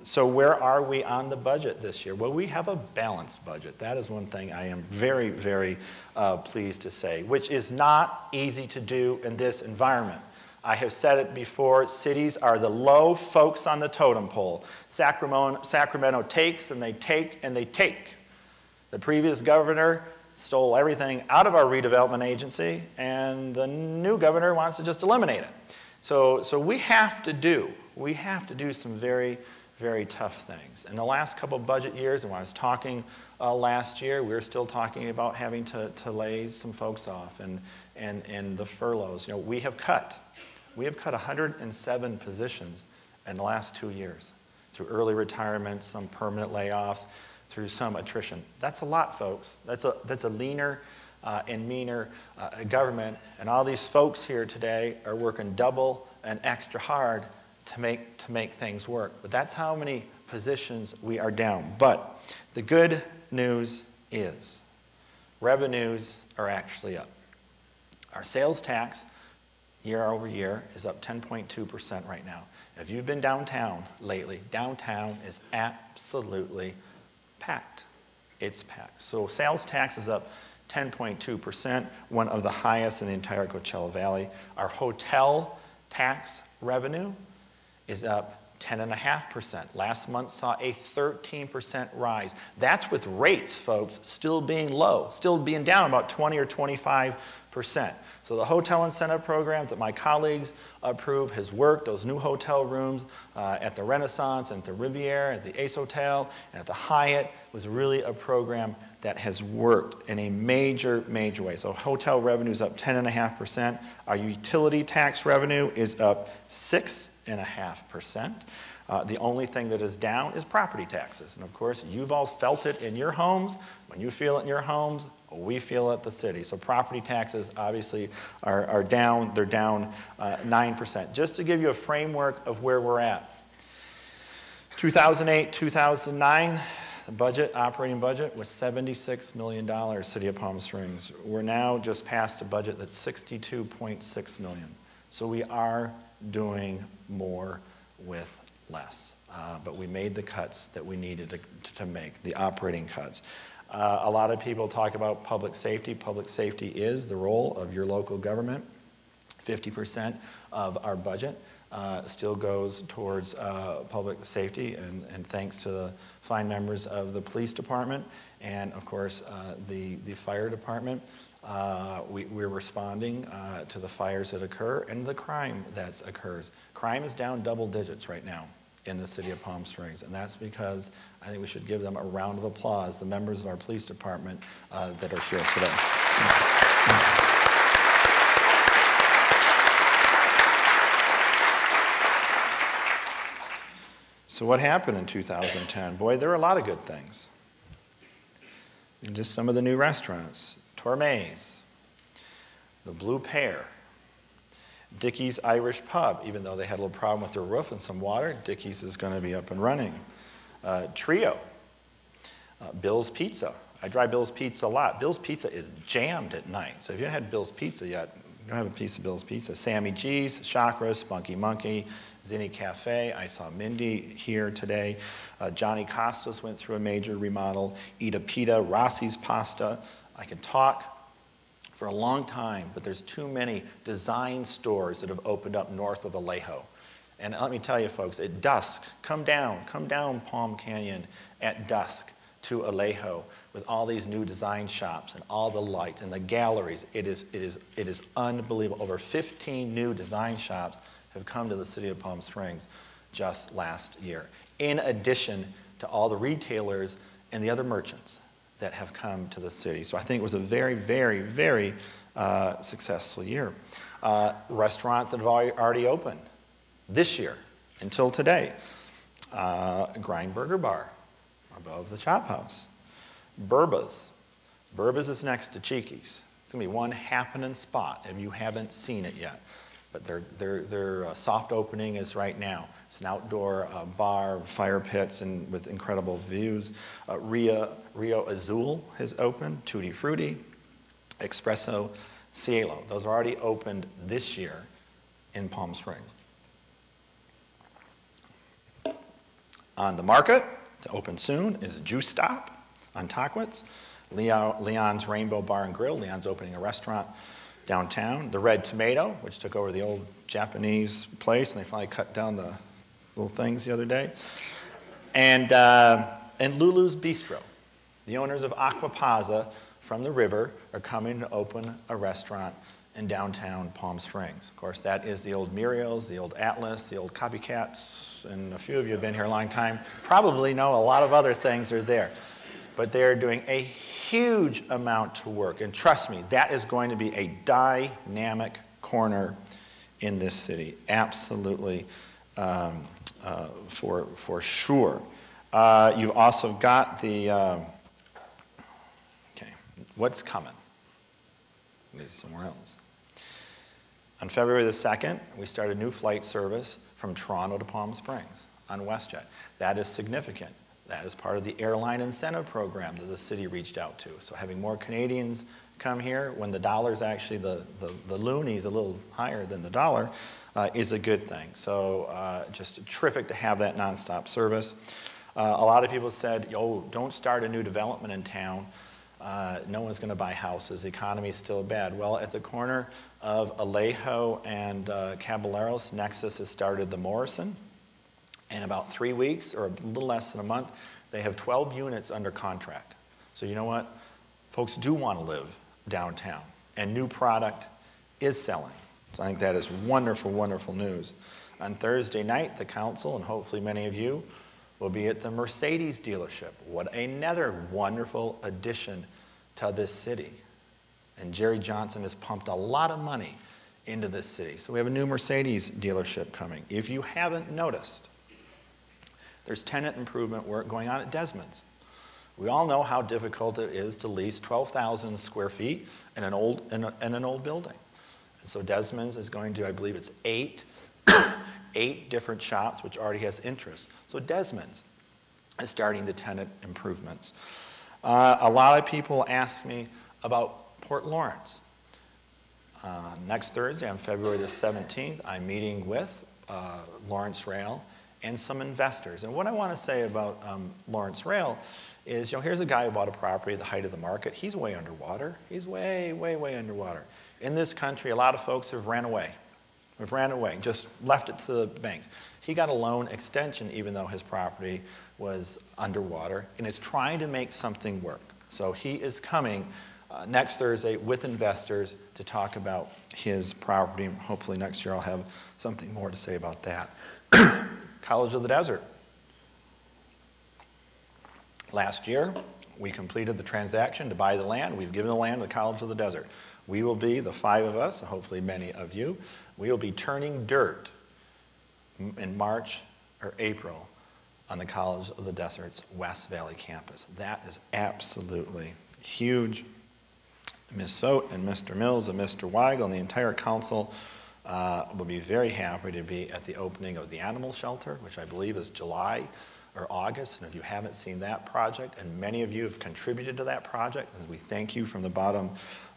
So where are we on the budget this year? Well, we have a balanced budget. That is one thing I am very, very pleased to say, which is not easy to do in this environment. I have said it before, cities are the low folks on the totem pole. Sacramento takes and they take and they take. The previous governor stole everything out of our redevelopment agency, and the new governor wants to just eliminate it. So we have to do some very, very tough things. In the last couple of budget years, and when I was talking last year, we were still talking about having to lay some folks off and the furloughs. You know, we have cut 107 positions in the last 2 years through early retirement, some permanent layoffs, through some attrition. That's a lot, folks. That's a leaner and meaner government, and all these folks here today are working double and extra hard to make things work. But that's how many positions we are down. But the good news is revenues are actually up. Our sales tax year over year is up 10.2% right now. If you've been downtown lately, downtown is absolutely packed. It's packed. So sales tax is up 10.2%, one of the highest in the entire Coachella Valley. Our hotel tax revenue is up 10.5%. Last month saw a 13% rise. That's with rates, folks, still being low, still being down about 20 or 25%. So the hotel incentive program that my colleagues approve has worked. Those new hotel rooms at the Renaissance and at the Riviera, at the Ace Hotel, and at the Hyatt was really a program that has worked in a major, major way. So hotel revenue is up 10.5%. Our utility tax revenue is up 6.5%. The only thing that is down is property taxes. And of course, you've all felt it in your homes. When you feel it in your homes, we feel it at the city. So property taxes obviously are down. They're down 9%. Just to give you a framework of where we're at. 2008, 2009, the operating budget was $76 million, City of Palm Springs. We're now just past a budget that's $62.6 million. So we are doing more with less. But we made the cuts that we needed to make, the operating cuts. A lot of people talk about public safety. Public safety is the role of your local government. 50% of our budget still goes towards public safety, and thanks to the fine members of the police department and, of course, the fire department. We're responding to the fires that occur and the crime that occurs. Crime is down double digits right now in the City of Palm Springs, and that's because I think we should give them a round of applause, the members of our police department that are here today. So what happened in 2010? Boy, there were a lot of good things. And just some of the new restaurants. Torme's, the Blue Pear, Dickey's Irish Pub. Even though they had a little problem with their roof and some water, Dickey's is going to be up and running. Trio, Bill's Pizza. I drive Bill's Pizza a lot. Bill's Pizza is jammed at night. So if you haven't had Bill's Pizza yet, you don't have a piece of Bill's Pizza. Sammy G's, Chakra's, Spunky Monkey, Zinni Cafe. I saw Mindy here today. Johnny Costas went through a major remodel. Ita Pita, Rossi's Pasta. I can talk for a long time, but there's too many design stores that have opened up north of Vallejo. And let me tell you, folks, at dusk, come down Palm Canyon at dusk to Vallejo with all these new design shops and all the lights and the galleries. It is unbelievable. Over 15 new design shops have come to the City of Palm Springs just last year, in addition to all the retailers and the other merchants that have come to the city. So I think it was a very, very, very successful year. Restaurants that have already opened this year until today. Grindberger Bar above the Chop House. Burba's. Burba's is next to Cheeky's. It's going to be one happening spot if you haven't seen it yet. But their soft opening is right now. It's an outdoor bar, fire pits, and with incredible views. Rio Azul has opened, Tutti Frutti, Espresso, Cielo. Those are already opened this year in Palm Springs. On the market, to open soon, is Juice Stop on Tockwitz. Leon's Rainbow Bar and Grill. Leon's opening a restaurant downtown. The Red Tomato, which took over the old Japanese place, and they finally cut down the little things the other day. And Lulu's Bistro. The owners of Aquapaza from the river are coming to open a restaurant in downtown Palm Springs. Of course, that is the old Muriel's, the old Atlas, the old Copycats, and a few of you have been here a long time, probably know a lot of other things are there. But they're doing a huge amount to work, and trust me, that is going to be a dynamic corner in this city, absolutely, for sure. You've also got the, okay, what's coming? This is somewhere else. On February the 2nd, we started a new flight service from Toronto to Palm Springs on WestJet. That is significant. That is part of the airline incentive program that the city reached out to. So having more Canadians come here when the dollar's actually, the loonie's a little higher than the dollar, is a good thing. So just terrific to have that nonstop service. A lot of people said, oh, don't start a new development in town. No one's going to buy houses. The economy is still bad. Well, at the corner of Alejo and Caballeros, Nexus has started the Morrison. In about 3 weeks, or a little less than a month, they have 12 units under contract. So you know what? Folks do want to live downtown, and new product is selling. So I think that is wonderful, wonderful news. On Thursday night, the council, and hopefully many of you, will be at the Mercedes dealership. What another wonderful addition to this city. And Jerry Johnson has pumped a lot of money into this city. So we have a new Mercedes dealership coming. If you haven't noticed, there's tenant improvement work going on at Desmond's. We all know how difficult it is to lease 12,000 square feet in an old building. And so Desmond's is going to, I believe it's eight different shops, which already has interest. So Desmond's is starting the tenant improvements. A lot of people ask me about Port Lawrence. Next Thursday, on February the 17th, I'm meeting with Lawrence Rail and some investors. And what I want to say about Lawrence Rail is, you know, here's a guy who bought a property at the height of the market. He's way underwater. He's way, way, way underwater. In this country, a lot of folks have ran away. Have ran away, just left it to the banks. He got a loan extension even though his property was underwater, and is trying to make something work. So he is coming next Thursday with investors to talk about his property. Hopefully next year I'll have something more to say about that. College of the Desert. Last year, we completed the transaction to buy the land. We've given the land to the College of the Desert. We will be, the 5 of us, and hopefully many of you, we will be turning dirt in March or April on the College of the Desert's West Valley campus. That is absolutely huge. Ms. Fote and Mr. Mills and Mr. Weigel and the entire council will be very happy to be at the opening of the animal shelter, which I believe is July or August. And if you haven't seen that project, and many of you have contributed to that project, we thank you from the bottom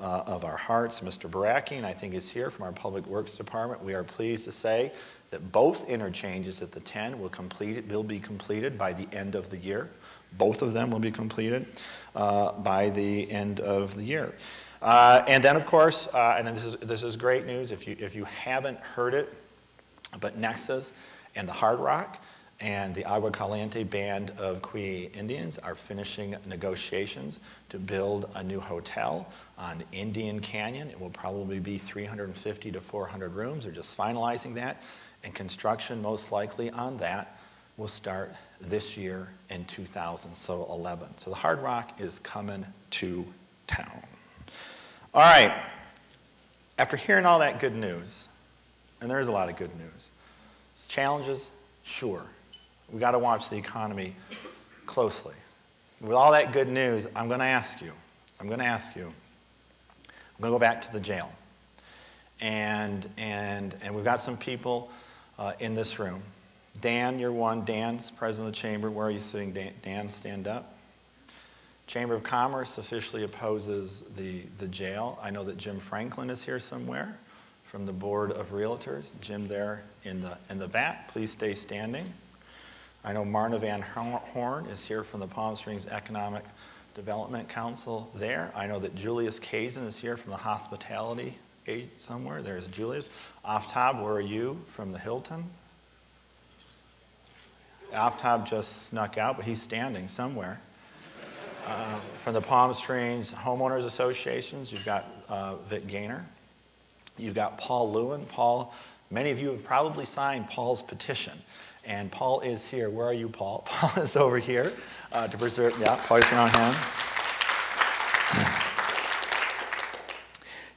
of our hearts. Mr. Baraki, I think, is here from our Public Works Department. We are pleased to say that both interchanges at the 10 will be completed by the end of the year. Both of them will be completed by the end of the year. And then, of course, and this is great news if you haven't heard it, but Nexus and the Hard Rock and the Agua Caliente Band of Cree Indians are finishing negotiations to build a new hotel on Indian Canyon. It will probably be 350 to 400 rooms. They're just finalizing that, and construction most likely on that will start this year in 2011. So the Hard Rock is coming to town. All right, after hearing all that good news, and there is a lot of good news, challenges, sure. We got to watch the economy closely. With all that good news, I'm going to ask you, I'm going to go back to the jail. And we've got some people in this room. Dan, you're one. Dan's president of the chamber. Where are you sitting? Dan, stand up. Chamber of Commerce officially opposes the jail. I know that Jim Franklin is here somewhere from the Board of Realtors. Jim there in the back. Please stay standing. I know Marna Van Horn is here from the Palm Springs Economic Development Council there. I know that Julius Kazin is here from the hospitality aid somewhere. There's Julius. Aftab, where are you? From the Hilton? Aftab just snuck out, but he's standing somewhere. From the Palm Springs Homeowners Associations, you've got Vic Gaynor. You've got Paul Lewin. Paul, many of you have probably signed Paul's petition. And Paul is here. Where are you, Paul? Paul is over here to preserve, yeah, place around him.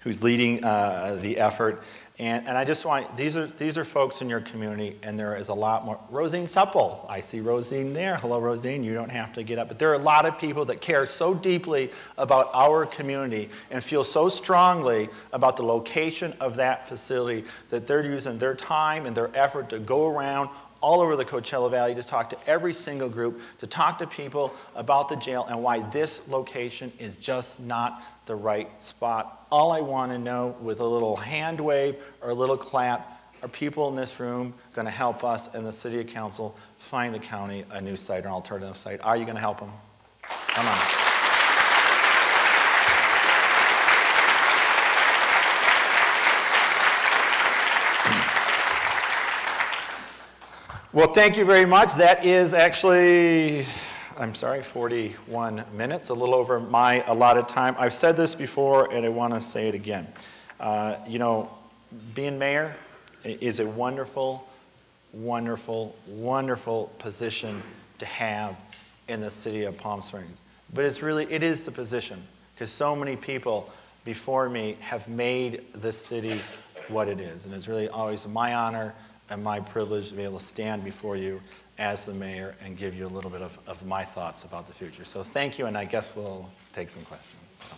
Who's leading the effort. And I just want, these are folks in your community, and there is a lot more. Rosine Supple, I see Rosine there. Hello, Rosine, you don't have to get up. But there are a lot of people that care so deeply about our community and feel so strongly about the location of that facility that they're using their time and their effort to go around all over the Coachella Valley to talk to every single group, to talk to people about the jail and why this location is just not the right spot. All I want to know with a little hand wave or a little clap, are people in this room going to help us and the City Council find the county a new site or an alternative site? Are you going to help them? Come on. Well, thank you very much. That is actually, I'm sorry, 41 minutes, a little over my allotted time. I've said this before, and I want to say it again. You know, being mayor is a wonderful, wonderful, wonderful position to have in the city of Palm Springs. But it is the position, because so many people before me have made this city what it is. And it's really always my honor and my privilege to be able to stand before you as the mayor and give you a little bit of my thoughts about the future. So thank you, and I guess we'll take some questions. So.